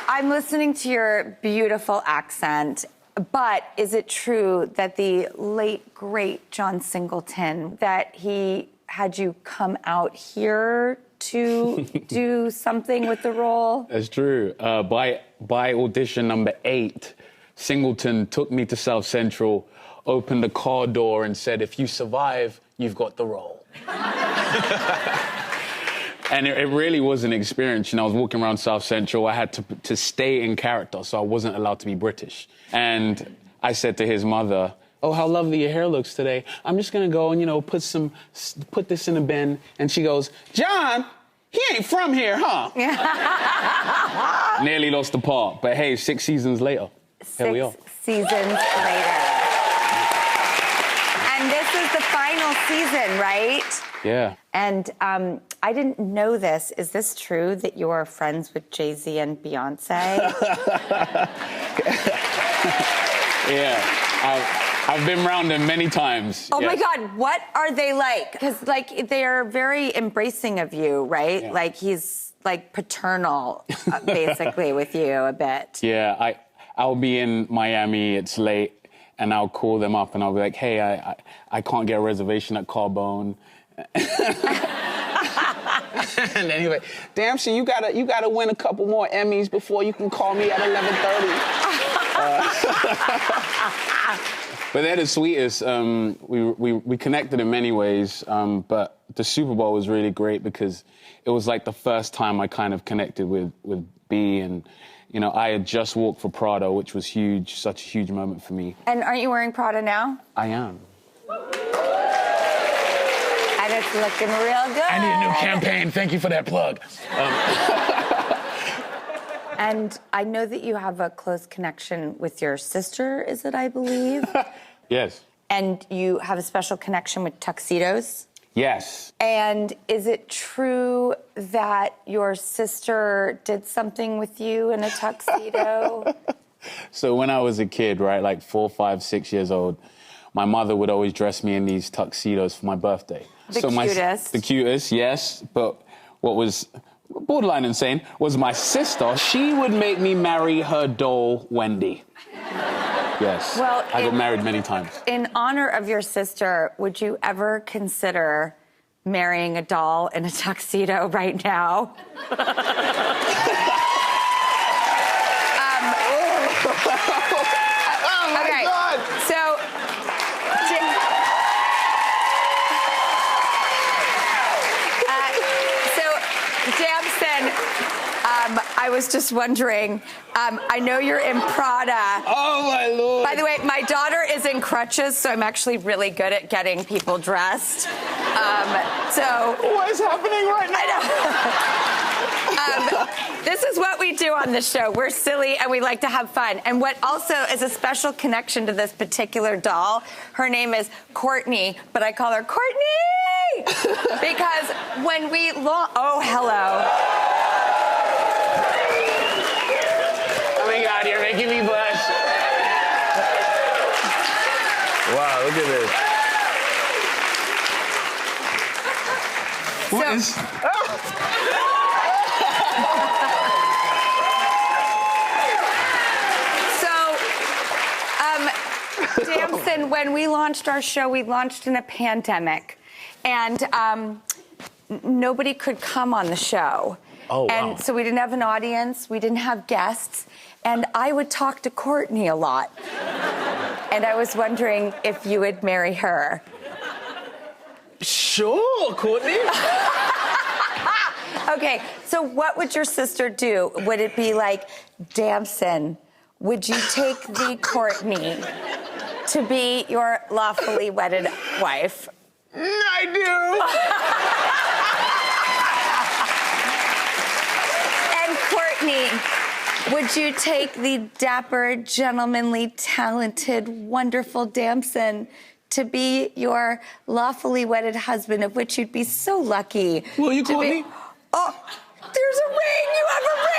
I'm listening to your beautiful accent, but is it true that the late, great John Singleton, that he had you come out here to do something with the role? That's true. By audition number 8, Singleton took me to South Central, opened the car door and said, if you survive, you've got the role. And it really was an experience. You know, I was walking around South Central. I had to stay in character, so I wasn't allowed to be British. And I said to his mother, oh, how lovely your hair looks today. I'm just going to go and, you know, put this in a bin. And she goes, John, he ain't from here, huh? Nearly lost the part. But, hey, 6 seasons later, here we are. 6 seasons later. And this is the final season, right? Yeah. And I didn't know this. Is this true that you are friends with Jay-Z and Beyonce? Yeah. I've been around them many times. Oh, yes. My God. What are they like? Because, like, they are very embracing of you, right? Yeah. Like, he's, like, paternal, basically, with you a bit. Yeah. I'll be in Miami. It's late. And I'll call them up and I'll be like, hey, I can't get a reservation at Carbone. And then he's like, Damson, you gotta win a couple more Emmys before you can call me at 11:30. But they're the sweetest. We connected in many ways, but the Super Bowl was really great because it was like the first time I kind of connected with B, and you know, I had just walked for Prada, which was huge, such a huge moment for me. And aren't you wearing Prada now? I am. And it's looking real good. I need a new campaign. Thank you for that plug. And I know that you have a close connection with your sister, is it, I believe? Yes. And you have a special connection with tuxedos? Yes. And is it true that your sister did something with you in a tuxedo? So when I was a kid, right, like 4, 5, 6 years old, my mother would always dress me in these tuxedos for my birthday. The cutest. The cutest, yes. But what was borderline insane was my sister. She would make me marry her doll, Wendy. Yes. Well, I got married many times. In honor of your sister, would you ever consider marrying a doll in a tuxedo right now? I was just wondering, I know you're in Prada. Oh, my Lord. By the way, my daughter is in crutches, so I'm actually really good at getting people dressed. So what is happening right now? This is what we do on the show. We're silly, and we like to have fun. And what also is a special connection to this particular doll, her name is Courtney, but I call her Courtney! Because when we oh, hello. Oh my God, you're making me blush. Wow, look at this. What is... Damson, when we launched our show, we launched in a pandemic. And nobody could come on the show. Oh, wow. And so we didn't have an audience, we didn't have guests, and I would talk to Courtney a lot. And I was wondering if you would marry her. Sure, Courtney. Okay, so what would your sister do? Would it be like, Damson, would you take the Courtney to be your lawfully wedded wife? I do. Would you take the dapper, gentlemanly, talented, wonderful Damson to be your lawfully wedded husband, of which you'd be so lucky? Will you call me? Oh, there's a ring! You have a ring!